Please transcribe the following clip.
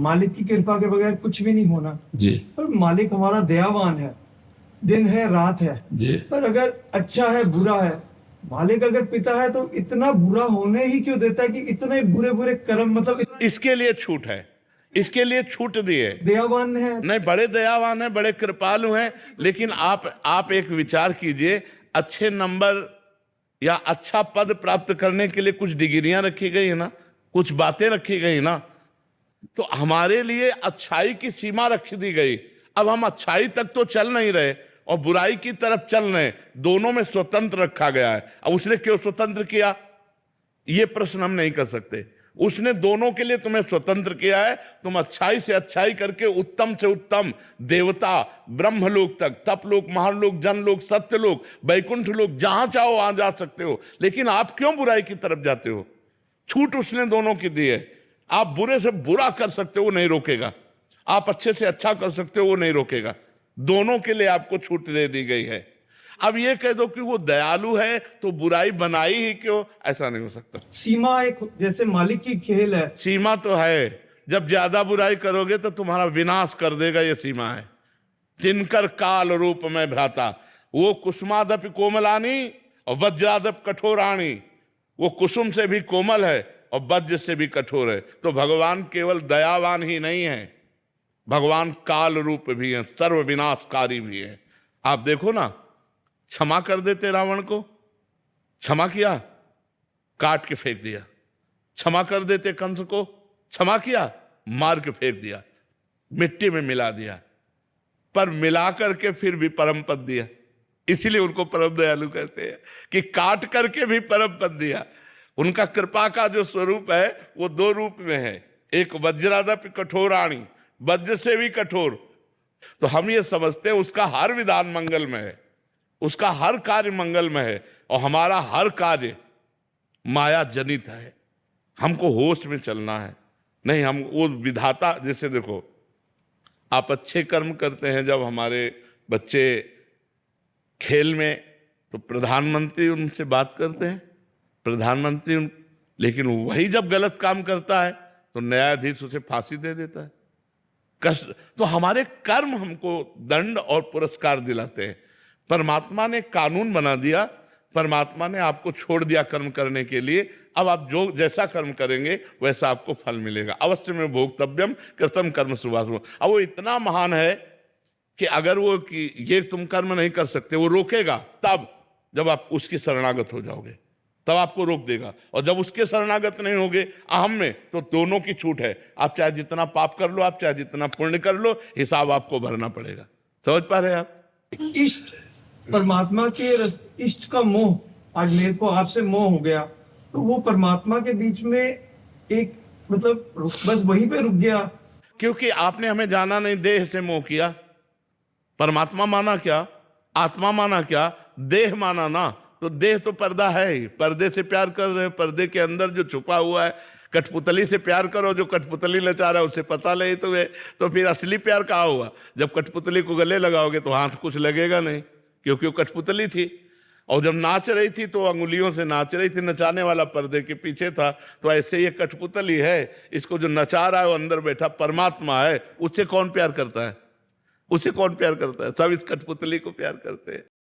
मालिक की कृपा के बगैर कुछ भी नहीं होना जी पर मालिक हमारा दयावान है, दिन है रात है जी। पर अगर अच्छा है बुरा है, मालिक अगर पिता है तो इतना बुरा होने ही क्यों देता है कि इतने बुरे बुरे कर्म, मतलब इसके लिए छूट है, इसके लिए छूट दिए। दयावान है। नहीं, बड़े दयावान हैं, बड़े कृपालु हैं, लेकिन आप एक विचार कीजिए, अच्छे नंबर या अच्छा पद प्राप्त करने के लिए कुछ डिग्रियां रखी गई है ना, कुछ बातें रखी गई ना, तो हमारे लिए अच्छाई की सीमा रख दी गई। अब हम अच्छाई तक तो चल नहीं रहे और बुराई की तरफ चल रहे, दोनों में स्वतंत्र रखा गया है। अब उसने क्यों स्वतंत्र किया, ये प्रश्न हम नहीं कर सकते। उसने दोनों के लिए तुम्हें स्वतंत्र किया है, तुम अच्छाई से अच्छाई करके उत्तम से उत्तम देवता ब्रह्मलोक तक, तपलोक, महालोक, जनलोक, सत्यलोक, वैकुंठ लोक, जहां चाहो वहां जा सकते हो। लेकिन आप क्यों बुराई की तरफ जाते हो? छूट उसने दोनों की दी है। आप बुरे से बुरा कर सकते हो, वो नहीं रोकेगा। आप अच्छे से अच्छा कर सकते हो, वो नहीं रोकेगा। दोनों के लिए आपको छूट दे दी गई है। अब ये कह दो कि वो दयालु है तो बुराई बनाई ही क्यों, ऐसा नहीं हो सकता। सीमा एक जैसे मालिक की खेल है। सीमा तो है, जब ज्यादा बुराई करोगे तो तुम्हारा विनाश कर देगा, ये सीमा है। तिनकर काल रूप में भ्राता, वो कुसुमादप कोमलानी और वज्रादप कठोराणी, वो कुसुम से भी कोमल है और वज्र से भी कठोर है। तो भगवान केवल दयावान ही नहीं है, भगवान काल रूप भी है, सर्व विनाशकारी भी है। आप देखो ना, क्षमा कर देते रावण को, क्षमा किया, काट के फेंक दिया। क्षमा कर देते कंस को, क्षमा किया, मार के फेंक दिया, मिट्टी में मिला दिया। पर मिला करके फिर भी परम पद दिया, इसीलिए उनको परम दयालु कहते हैं कि काट करके भी परम पद दिया। उनका कृपा का जो स्वरूप है वो दो रूप में है, एक वज्रादप कठोराणी, वज्र से भी कठोर। तो हम ये समझते हैं उसका हर विधान मंगल में है, उसका हर कार्य मंगल में है, और हमारा हर कार्य माया जनित है। हमको होश में चलना है, नहीं हम वो विधाता। जैसे देखो, आप अच्छे कर्म करते हैं, जब हमारे बच्चे खेल में, तो प्रधानमंत्री उनसे बात करते हैं, प्रधानमंत्री लेकिन वही जब गलत काम करता है तो न्यायाधीश उसे फांसी दे देता है। कष्ट तो हमारे कर्म हमको दंड और पुरस्कार दिलाते हैं। परमात्मा ने कानून बना दिया, परमात्मा ने आपको छोड़ दिया कर्म करने के लिए। अब आप जो जैसा कर्म करेंगे वैसा आपको फल मिलेगा। अवश्य में भोक्तव्यम कृतम कर्म शुभाशुभ। अब वो इतना महान है कि अगर वो कि ये तुम कर्म नहीं कर सकते, वो रोकेगा तब जब आप उसकी शरणागत हो जाओगे, तब आपको रोक देगा। और जब उसके शरणागत नहीं होगे अहम में, तो दोनों की छूट है। आप चाहे जितना पाप कर लो, आप चाहे जितना पुण्य कर लो, हिसाब आपको भरना पड़ेगा। समझ पा रहे हैं आप? इष्ट परमात्मा के इष्ट का मोह, आज मेरे को आपसे मोह हो गया, तो वो परमात्मा के बीच में एक मतलब बस वहीं पे रुक गया। क्योंकि आपने हमें जाना नहीं, देह से मोह किया। परमात्मा माना क्या, आत्मा माना क्या, देह माना ना। तो देह तो पर्दा है ही, पर्दे से प्यार कर रहे हैं। पर्दे के अंदर जो छुपा हुआ है, कठपुतली से प्यार करो, जो कठपुतली नचा रहा है उसे पता नहीं तुम्हें, तो फिर असली प्यार कहाँ हुआ? जब कठपुतली को गले लगाओगे तो हाथ कुछ लगेगा नहीं, क्योंकि वो कठपुतली थी। और जब नाच रही थी तो अंगुलियों से नाच रही थी, नचाने वाला पर्दे के पीछे था। तो ऐसे ये कठपुतली है, इसको जो नचा रहा है वो अंदर बैठा परमात्मा है। उससे कौन प्यार करता है? उसे कौन प्यार करता है? सब इस कठपुतली को प्यार करते हैं।